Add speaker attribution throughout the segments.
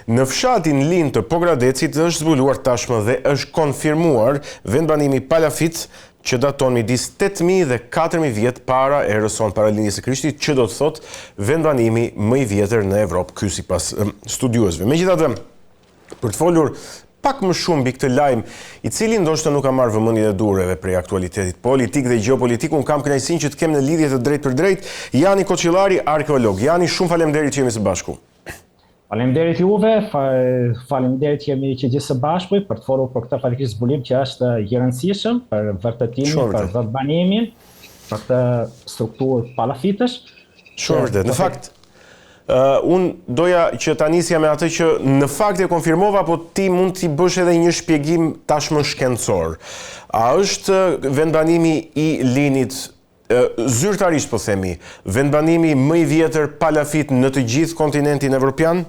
Speaker 1: Në fshatin Lin të Pogradecit është zbuluar tashmë dhe është konfirmuar vendbanimi palafit që daton midis 8.000 dhe 4.000 vjet para erës sonë paralinjës së Krishtit, që do të thotë vendbanimi më i vjetër në Evropë, ky sipas studiuesve. Megjithatë, për të folur pak më shumë mbi këtë lajm, i cili ndoshta nuk ka marrë vëmendjen e durreve prej aktualitetit politik dhe gjeopolitik, unë kam kënaqësinë që të kem në lidhje të drejtë për drejtë Jani Koçillari, arkeolog. Jani, shumë faleminderit që jemi së bashku.
Speaker 2: Faleminderit juve, faleminderit që jemi që gjithë së bashku për të folur për këtë fatikisht zbulim që është i rëndësishëm për vërtetimin, për vendbanimin, për këtë strukturë palafitësh.
Speaker 1: Shumë vërtet. Në fakt, unë doja që ta nisja me atë që në fakt e konfirmova, po ti mund t'i bësh edhe një shpjegim tashmë shkencor. A është vendbanimi i Linit zyrtarisht po themi, vendbanimi më i vjetër palafit në të gjithë kontinentin evropian?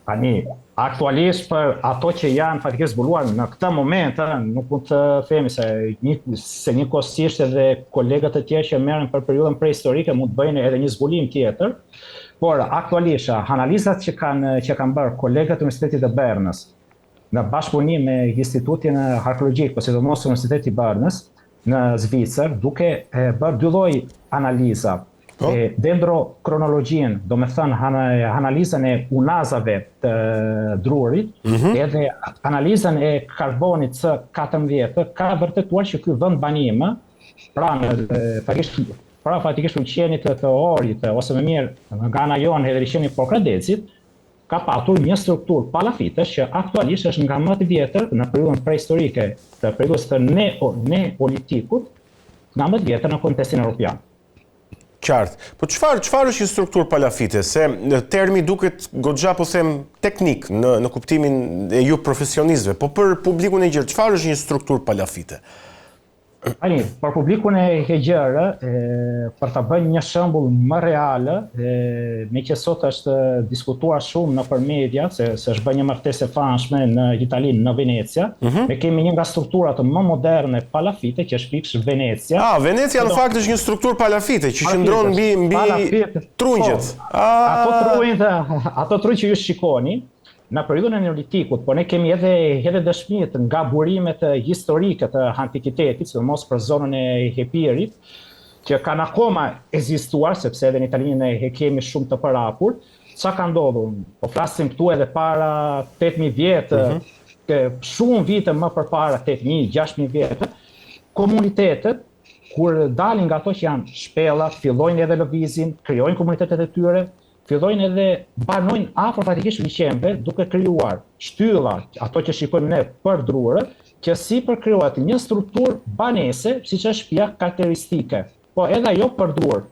Speaker 2: Tani, aktualisht për ato që janë fatikisht zbuluar në këtë moment, nuk mund të themi se njëkohësisht edhe kolegët e tjerë që merren për periudhën prehistorike mund të bëjnë edhe një zbulim tjetër, por aktualisht analizat që kanë bërë kolegët e Universitetit të Bernës në bashkëpunim me Institutin Arkeologjik, po sidomos Universiteti i Bernës në Zvicër, duke bërë dy lloj analiza. Dendrokronologjin, do me thënë analizën e unazave të drurit, edhe analizën e karbonit C14, ka vërtetuar që ky vendbanim, pra fatikisht uqenit të Orit, ose më mirë nga ana jonë edhe riqenit Pogradecit, ka patur një strukturë palafitësh që aktualisht është nga më të vjetër në periudhën prehistorike të periudhës të neolitikut, nga më të vjetër në kontekstin evropian.
Speaker 1: Qartë. Po çfarë është një strukturë palafite? Se termi duket goxha po them teknik në kuptimin e ju profesionistëve, po për publikun e gjerë, çfarë është një strukturë palafite?
Speaker 2: Për publikun e gjerë, për ta bërë një shembull më real, me që sot është diskutuar shumë nëpër media, se është bërë një martesë e famshme në Itali, në Venecia, ne kemi një nga strukturat më moderne palafite, që është pikërisht Venecia.
Speaker 1: Venecia në fakt është një strukturë palafite që qëndron mbi trunjët.
Speaker 2: Ato trunjë që ju shikoni, në periudhën e neolitikut, por ne kemi edhe dëshmitë nga burimet historike të antikitetit, sidomos për zonën e Epirit, që kanë akoma ekzistuar, sepse edhe në Italinë e kemi shumë të përhapur. Çka ka ndodhur? Po flasim këtu edhe para 8.000 vjet, shumë vite më përpara 8.000, 6.000 vjet, komunitetet kur dalin nga ato që janë shpella, fillojnë edhe lëvizin, krijojnë komunitetet e tyre, fillojnë edhe banojnë afër fatikisht liçenve, duke krijuar shtylla, ato që shikojmë ne për drurë, që sipër krijohet një strukturë banese, siç është shtëpia karakteristike, po edhe ajo për drurë.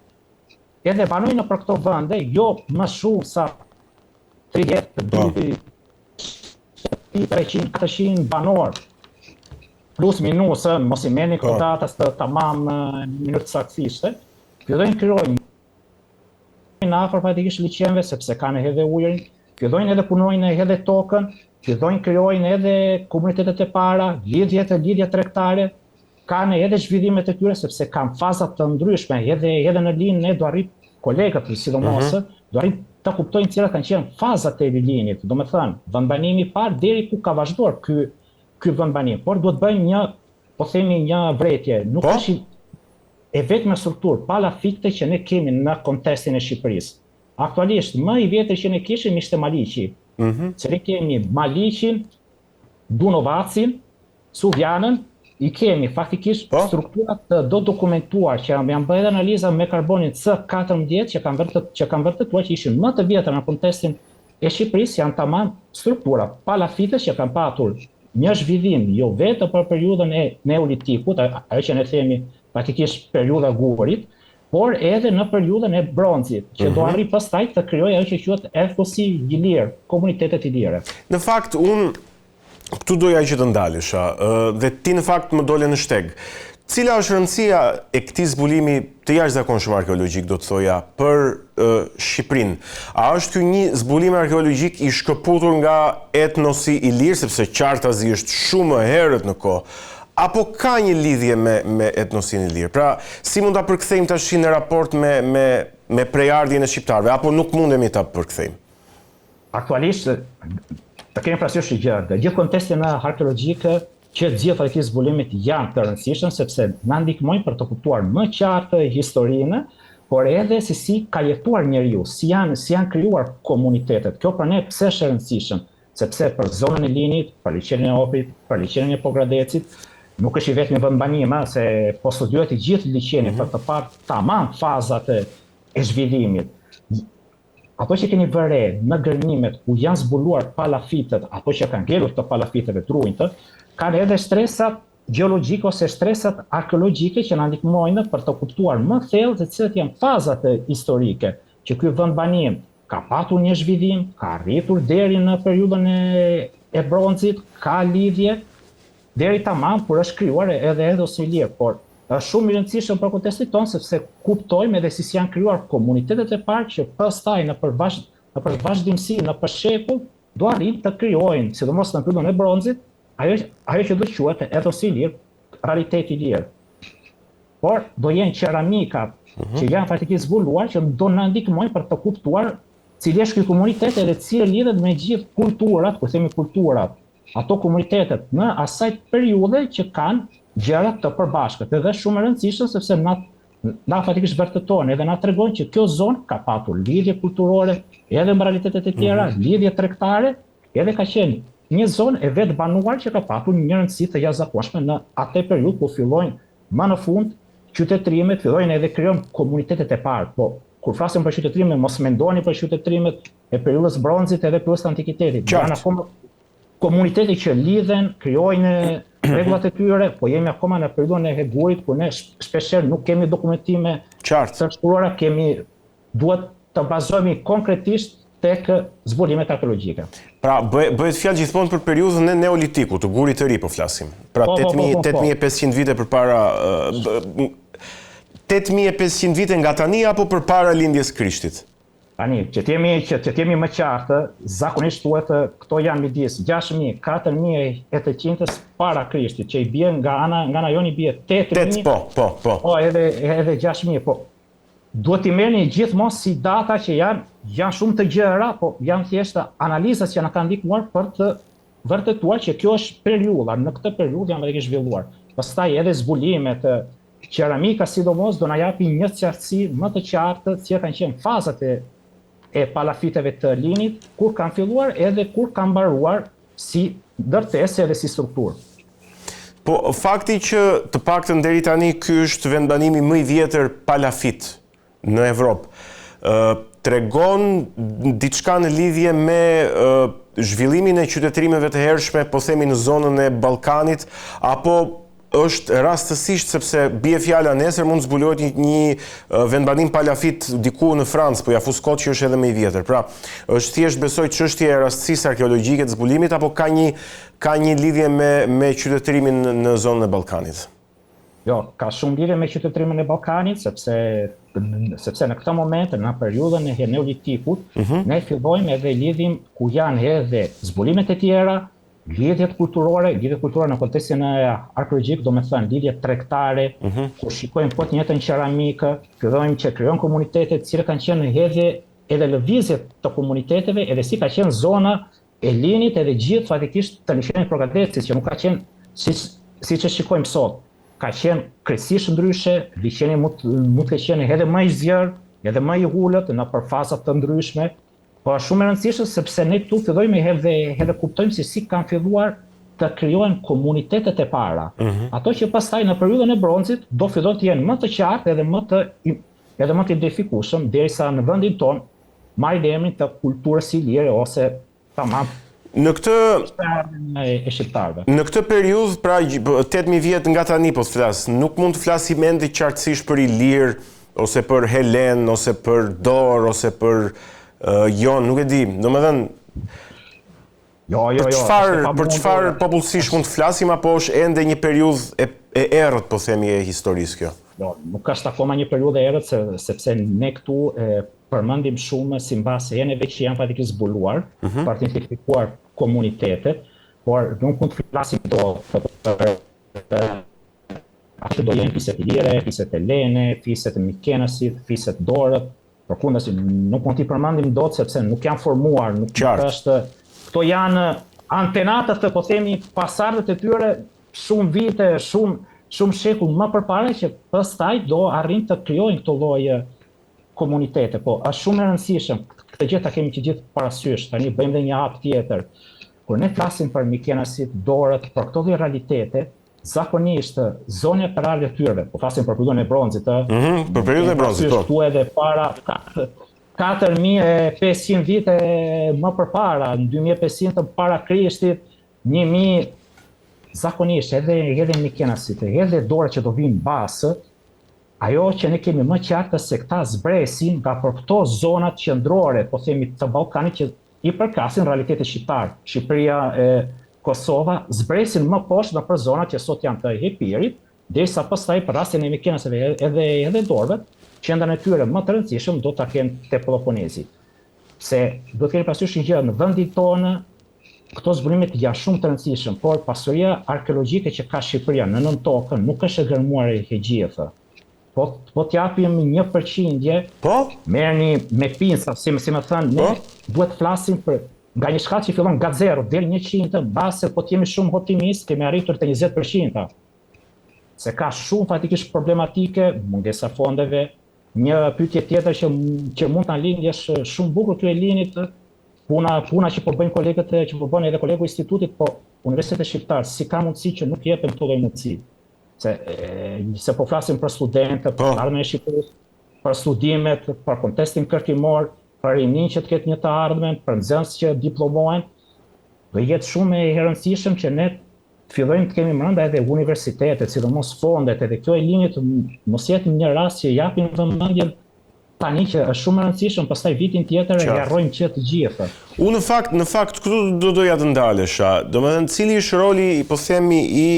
Speaker 2: Edhe banojnë për këto vende, jo më shumë sa 30, 300-400 banor, plus minus, mos i merrni këto datas të tamam minutë saktësisht, fillojnë krijojnë në afër fatikisht liçenve, sepse kanë edhe ujërin, fillojnë edhe punojnë edhe tokën, fillojnë krijojnë edhe komunitetet e para, lidhje tregtare, kanë edhe zhvillimet e tyre, sepse kanë faza të ndryshme, edhe në Linë ne do arrit kolegët, sidomos, do arrit të kuptojnë cilat kanë qenë fazat e Linit, do me thënë, vendbanimi i parë deri ku ka vazhduar ky vendbanim, por duhet bëjmë një, po themi një vretje, nuk është e vetme strukturë palafite që ne kemi në kontekstin e Shqipërisë. Aktualisht, më i vjetër që ne kishim ishte Maliqi. Se ne kemi Maliqin, Dunovacin, Suvjanën, i kemi faktikisht strukturat do dokumentuar që janë bërë analiza me karbonin C14 që kanë vërtetuar që ishin më të vjetër në kontekstin e Shqipërisë, janë tamam struktura palafite që kanë patur një zhvillim jo vetëm për periudhën e neolitikut, ajo që ne themi faktikisht periudha gurit, por edhe në periudhën e bronzit, që do arri pastaj të krijojë ajo që quhet etnosi i lirë, komunitetet i lirë.
Speaker 1: Në fakt, unë këtu doja që të ndalesha, dhe ti në fakt më dole në shteg. Cila është rëndësia e këtij zbulimi të jashtëzakonshëm arkeologjik, do të thoja, për Shqipërinë? A është ky një zbulim arkeologjik i shkëputur nga etnosi i lirë, sepse Qartazi është shumë më herët në kohë, apo ka një lidhje me etnosin e lirë? Pra, si mund ta përkthejmë tash në raport me prejardhjen e shqiptarëve, apo nuk mundemi ta përkthejmë?
Speaker 2: Aktualisht të kemi parasysh që gjithë kontestin arkeologjik që gjithë këtij zbulimit janë të rëndësishëm sepse na ndihmojnë për të kuptuar më qartë historinë, por edhe se si ka jetuar njeriu, si janë krijuar komunitetet. Kjo për ne pse është e rëndësishëm? Sepse për zonën e Linit, për liçenin e Ohrit, për liçenin e Pogradecit, nuk është i vetmi vendbanim, se po studiohet i gjithë liçeni për të parë tamam fazat e zhvillimit. Ato që keni vëre në gërnimet ku janë zbuluar palafitet, ato që kanë ngelur të palafiteve të ruajtë, kanë edhe stresat gjeologjike ose stresat arkeologjike që na ndihmojnë për të kuptuar më thellë se cilat janë fazat historike që ky vendbanim ka patur një zhvillim, ka arritur deri në periudhën e bronzit, ka lidhje deri tamam kur është krijuar edhe Edhosi i Lirë, por është shumë i rëndësishëm për kontestin tonë sepse kuptojmë edhe si janë krijuar komunitetet e parë që pastaj në vazhdimsi, në shekull, do arrin të krijojnë, sidomos në periudhën e bronzit, ajo që do quhet Edhosi i Lirë, realiteti i lirë. Por do jenë qeramikat që janë faktikisht zbuluar që do na ndihmojnë për të kuptuar cili është ky komunitet edhe cili lidhet me gjithë kulturat, kur themi kulturat, ato komunitetet në asaj periudhe që kanë gjëra të përbashkët. Edhe shumë e rëndësishme sepse na faktikisht vërteton edhe na tregon që kjo zonë ka patur lidhje kulturore, edhe me realitetet e tjera, lidhje tregtare, edhe ka qenë një zonë e vetë banuar që ka patur një rëndësi të jashtëzakonshme në atë periudhë ku fillojnë më në fund qytetrimet, fillojnë edhe krijojnë komunitetet e parë. Po kur flasim për qytetrimet, mos mendoni për qytetrimet e periudhës bronzit edhe periudhës antikitetit. Janë akoma komunitete që lidhen, krijojnë rregullat e tyre, po jemi akoma në periudhën e hegurit, ku ne shpeshherë nuk kemi dokumentime të shkruara, duhet të bazohemi konkretisht tek zbulimet arkeologjike.
Speaker 1: Pra, bëhet fjalë gjithmonë për periudhën e neolitikut, të gurit të ri po flasim. Pra 8500 vite përpara 8500 vite nga tani apo përpara lindjes Krishtit?
Speaker 2: Tani, që të jemi më qartë, zakonisht thuhet këto janë midis 6000, 4800 para Krishtit, që i bien nga ana joni bie 8000. Po, edhe 6000, po. Duhet i merrni gjithmonë si data që janë shumë të gjëra, po janë thjesht analizat që na kanë ndihmuar për të vërtetuar që kjo është periudha, në këtë periudhë janë vërtet zhvilluar. Pastaj edhe zbulimet qeramika sidomos do na japin një qartësi më të qartë cilat kanë qenë fazat e palafiteve të Linit, kur kanë filluar edhe kur kanë mbaruar si ndërtesë edhe si strukturë.
Speaker 1: Po fakti që të paktën deri tani ky është vendbanimi më i vjetër palafit në Evropë, tregon diçka në lidhje me zhvillimin e qytetërimeve të hershme, po themi në zonën e Ballkanit, apo është rastësisht sepse bie fjala nesër mund zbulohet një vendbanim palafit diku në Francë, po ja fuskot që është edhe më i vjetër. Pra, është thjesht besoj çështje e rastësisë arkeologjike të zbulimit apo ka një lidhje me qytetërimin në zonën e Ballkanit?
Speaker 2: Jo, ka shumë lidhje me qytetërimin e Ballkanit sepse në këtë moment, në periudhën e neolitikut, ne fillojmë edhe lidhim ku janë edhe zbulimet e tjera, lidhjet kulturore në kontekstin arkeologjik, do me thënë lidhjet tregtare, kur shikojmë po të njëjtën qeramikë, fillojmë që krijojnë komunitete të cilat kanë qenë edhe lëvizje të komuniteteve, edhe si ka qenë zona e Linit edhe gjithë faktikisht të liçenit Pogradecit, që nuk ka qenë siç e shikojmë sot. Ka qenë krejtësisht ndryshe, liçeni mund të qenë edhe më i zgjerë, edhe më i ulët në përfaza të ndryshme. Po shumë e rëndësishme sepse ne këtu fillojmë edhe kuptojmë se si kanë filluar të krijojnë komunitetet e para. Ato që pastaj në periudhën e bronzit do fillojnë të jenë më të qartë edhe më të identifikueshëm derisa në vendin tonë marrin emrin të kulturës së lirë ose tamam.
Speaker 1: Në këtë periudhë, pra 8000 vjet nga tani po flas, nuk mund të flasim ende qartësisht për Ilir ose për Helen ose për Dor ose për nuk e di, domethënë për çfarë popullsisht mund të flasim apo është ende një periudhë e errët po themi e historisë kjo?
Speaker 2: Jo, nuk është akoma një periudhë e errët sepse ne këtu përmendim shumë simbase eneve që janë faktikisht zbuluar për të identifikuar komunitetet, por nuk mund të flasim atë do jenë fiset Ilire, fiset Elene, fiset Mikenasit, fiset Dorët, Përkundazi, nuk mund t'i përmendim dot sepse nuk janë formuar, nuk është. Këto janë antenatët të, po themi, pasardhët e tyre shumë vite, shumë shekull më përpara që pastaj do arrin të krijojnë këto lloje komunitete. Po është shumë e rëndësishme. Këtë gjë ta kemi që gjithë parasysh. Tani bëjmë edhe një hap tjetër. Kur ne flasim për mikenasit, dorët, për këto lloj realitete, zakonisht zonja perale të tyre, po flasim për periudhën e bronzit,
Speaker 1: për periudhën e bronzit, po.
Speaker 2: Këtu edhe para 4500 vite më përpara, në 2500 para Krishtit, 1000 zakonisht edhe mikenasit, edhe dorët që do vinë basë, ajo që ne kemi më qartë se këta zbresin nga për këto zonat qendrore, po themi të Ballkanit që i përkasin realitetit shqiptar. Shqipëria e Kosova zbresin më poshtë në për zonat që sot janë të Hepirit, derisa pastaj për rastin e mikenasve edhe dorëve, qendrën e tyre më të rëndësishëm do ta kenë te Peloponezi. Se do të keni parasysh një gjë, në vendin tonë këto zbulime janë shumë të rëndësishëm, por pasuria arkeologjike që ka Shqipëria në nën tokën nuk është e gërmuar e gjithë. Po t'japim 1%, merrni me pinca, si më thënë, ne duhet të flasim për nga një shkallë që fillon nga 0 deri 100, base po t'jemi shumë optimist, kemi arritur te 20%. Se ka shumë fatikisht problematike, mungesa fondeve. Një pyetje tjetër që mund ta lindë është shumë bukur këtu e linit puna që po bëjnë kolegët që po bën edhe kolegu i institutit, po Universiteti Shqiptar si ka mundësi që nuk jepen këto lloj mundësi. Se po flasim për studentë, për ardhmen e Shqipërisë, për studimet, për kontestin kërkimor, për rinin që të ketë një të ardhmen, për nxënës që diplomohen, do jetë shumë e rëndësishëm që ne fillojmë të kemi brenda edhe universitetet, sidomos fondet, edhe kjo e linjit mos jetë një rast që japin vëmendjen tani që është shumë e rëndësishëm, pastaj vitin tjetër e harrojmë që të gjithë.
Speaker 1: Unë në fakt këtu doja të ndalesha. Domethënë cili është roli, po themi, i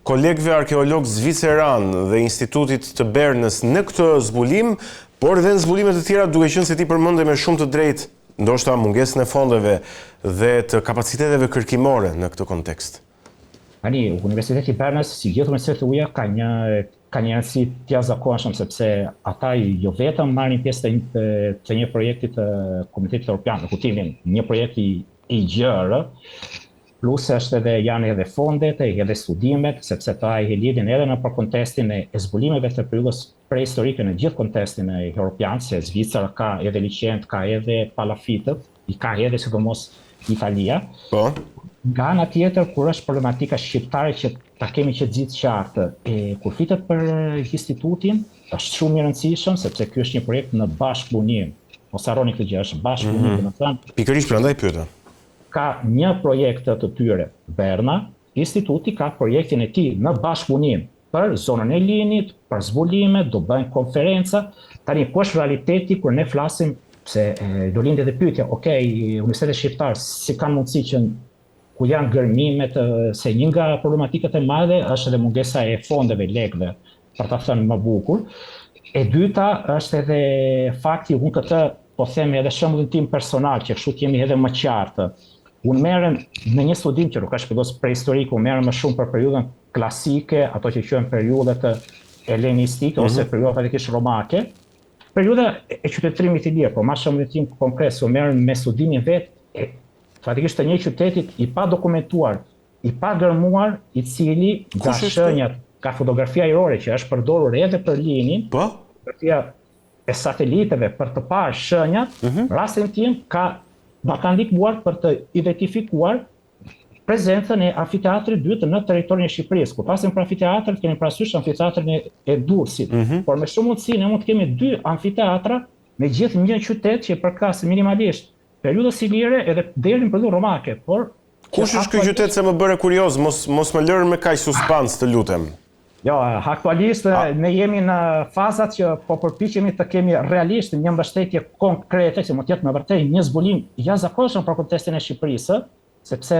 Speaker 1: kolegëve arkeolog zviceran dhe Institutit të Bernës në këtë zbulim, por edhe në zbulimet të tjera, duke qenë se ti përmende me shumë të drejtë, ndoshta mungesën e fondeve dhe të kapaciteteve kërkimore në këtë kontekst.
Speaker 2: Tani, Universiteti i Bernës, si gjithë universitetet e huaja, ka një rëndësi të jashtëzakonshme sepse ata jo vetëm marrin pjesë të një projekti të Komunitetit Evropian, në kuptimin një projekt i gjerë, plus janë edhe fondet, edhe studimet, sepse ta i lidhin edhe në për kontestin e zbulimeve të periudhës prehistorike në gjithë kontestin e Europian, se Zvicra ka edhe liqent, ka edhe palafitët, i ka edhe sidomos Italia. Nga ana tjetër, kur është problematika shqiptare që ta kemi që gjithë qartë, kur flitet për institutin, është shumë i rëndësishëm, sepse ky është një projekt në bashkëpunim. Mos harroni këtë gjë, është bashkëpunim, domethënë.
Speaker 1: Pikërisht prandaj pyeta.
Speaker 2: Ka një projekt të tyre, Berna, instituti ka projektin e tij në bashkëpunim për zonën e linit, për zbulime, do bëjnë konferenca. Tani ku është realiteti kur ne flasim se do lindë edhe pyetja, Universiteti Shqiptar si kanë mundësi që ku janë gërmimet, se një nga problematikat e madhe është edhe mungesa e fondeve, lekëve, për ta thënë më bukur. E dyta është edhe fakti, unë këtë po themi edhe shembullin tim personal, që kështu kemi edhe më qartë. Unë merrem në një studim që nuk është përdos prehistorike, unë merrem më shumë për periudhën klasike, ato që quhen periudhat helenistike ose periudhat fatikisht romake. Periudha e qytetërimit i lirë, po ma shembullin tim konkret, unë merrem me studimin vetë fatikisht të një qytetit i pa dokumentuar, i pa gërmuar, i cili nga shenjat, ka fotografia ajrore që është përdorur edhe për linin, fotografia e sateliteve për të parë shenjat, rastin tim ma kanë ndihmuar për të identifikuar prezencën e amfiteatrit dytë në territorin e Shqipërisë. Kur flasim për amfiteatrin, kemi parasysh amfiteatrin e Durrësit, por me shumë mundësi ne mund të kemi 2 amfiteatra me gjithë një qytet që përkasin minimalisht periudhës ilire edhe deri në periudhën romake.
Speaker 1: Kush është ky qytet, se më bëre kurioz, mos më lërë me kaq suspans, të lutem.
Speaker 2: Jo, aktualisht ne jemi në fazat që po përpiqemi të kemi realisht një mbështetje konkrete, që mund të jetë në vërtet një zbulim jashtëzakonshëm për kontestin e Shqipërisë, sepse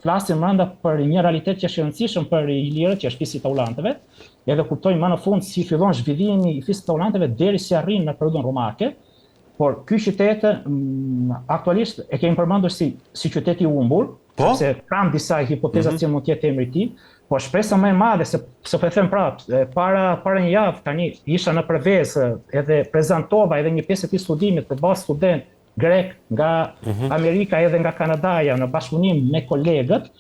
Speaker 2: flasim brenda për një realitet që është i rëndësishëm për ilirët, që është fisi i Taulantëve, edhe kuptojmë më në fund si fillon zhvillimi i fisit të Taulantëve deri si arrin në periudhën romake. Por ky qytet aktualisht e kemi përmendur si qytet i humbur, sepse kam disa hipoteza që mund të jetë emri i tij, po shpresa më e madhe se po e them prapë, para një javë tani isha në përvezë edhe prezantova edhe një pjesë të studimit për bazë student grek nga Amerika edhe nga Kanadaja në bashkëpunim me kolegët,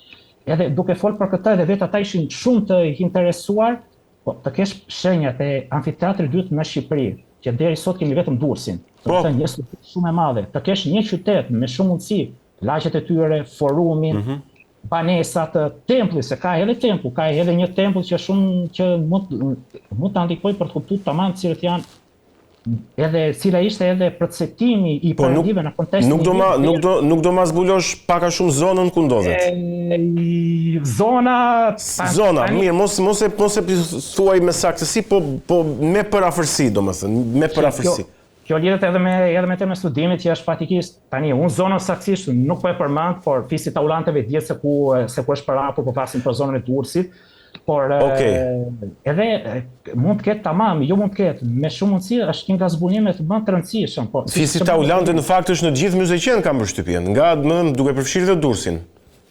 Speaker 2: edhe duke folur për këtë edhe vetë ata ishin shumë të interesuar, po të kesh shenjat e amfiteatrit dytë në Shqipëri, që deri sot kemi vetëm Durrësin. Do të thënë një strukturë shumë e madhe. Të kesh një qytet me shumë mundësi, lagjet e tyre, forumin, banesat, tempulli, se ka edhe tempull, ka edhe një tempull që mund të ndikojë për të kuptuar tamam cilët janë edhe cila ishte edhe përcetimi i përndive në kontekstin
Speaker 1: nuk do ma zbulosh pak a shumë zonën ku ndodhet. Zona, mirë, mos e thuaj me saktësi, po me përafërsi, domethënë, me përafërsi.
Speaker 2: Kjo lidhet edhe me temën e studimit që është fatikisht tani unë zonën saktësisht nuk po e përmend, por fisi taulanteve dihet se ku është përhapur, po flasim për zonën e Durrësit. Por edhe mund të ketë tamam, jo mund të ketë, me shumë mundësi është një nga zbunimet më të rëndësishëm.
Speaker 1: Fisi taulante në fakt është në gjithë muzejqen kam përshtypjen, nga duke përfshirë dhe Durrësin.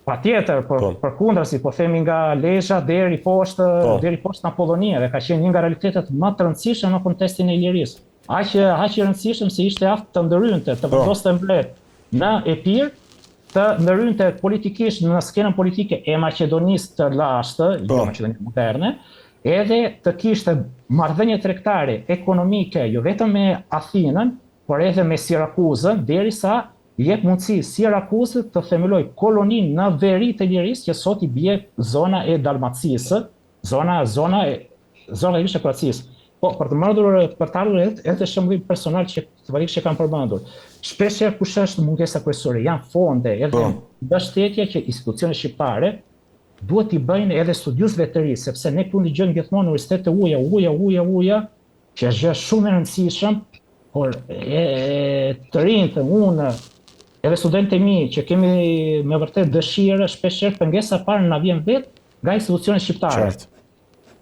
Speaker 2: Patjetër, përkundrazi, po themi nga Lezhë deri poshtë në Apollonia, dhe ka qenë një nga realitetet më të rëndësishëm në kontekstin e Ilirisë. Aq i rëndësishëm se ishte aftë të ndërhynte, të vendoste mbret në Epir, të ndërhynte politikisht në skenën politike e Maqedonisë të lashtë, jo Maqedonisë moderne, edhe të kishte marrëdhënie tregtare ekonomike jo vetëm me Athinën, por edhe me Sirakuzën, derisa jep mundësi Sirakuzët të themeloj koloninë në veri të Ilirisë, që sot i bie zona e Dalmacisë, zona e Kroacisë. Po, për të ardhur edhe shembull personal që sigurisht që kam përmendur. Shpeshherë kush është mungesa kryesore, janë fonde, edhe mbështetja që institucionet shqiptare duhet t'i bëjnë edhe studiusëve të ri, sepse ne këtu ndigjojmë gjithmonë universitete uja, që është gjë shumë e rëndësishëm, por të rinjtë, unë, edhe studentët e mi që kemi me vërtet dëshirë, shpeshherë pengesa parë na vjen vetë nga institucionet shqiptare.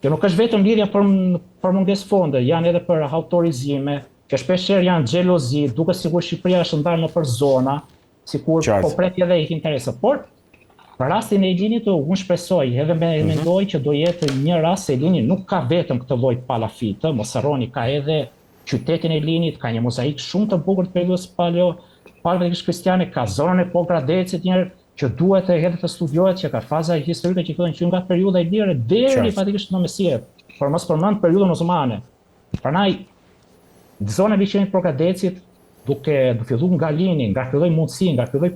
Speaker 2: Që nuk është vetëm lidhja për mungesë fonde, janë edhe për autorizime, që shpeshherë janë xhelozi, duke sigur Shqipëria është ndarë nëpër zona, sikur po pret edhe i interesa. Por për rastin e Elinit unë shpresoj edhe mendoj që do jetë një rast se Elini nuk ka vetëm këtë lloj palafitë, mos harroni ka edhe qytetin e Elinit, ka një mozaik shumë të bukur të periudhës paleolitike kristiane, ka zonën e Pogradecit që duhet edhe të studiohet, që ka faza historike që fillojnë që nga periudha e lirë deri fatikisht në mesjet, por mos përmend periudhën osmane. Prandaj zona e liçenit Pogradecit duke filluar nga Lini, nga filloi mundësi, nga filloi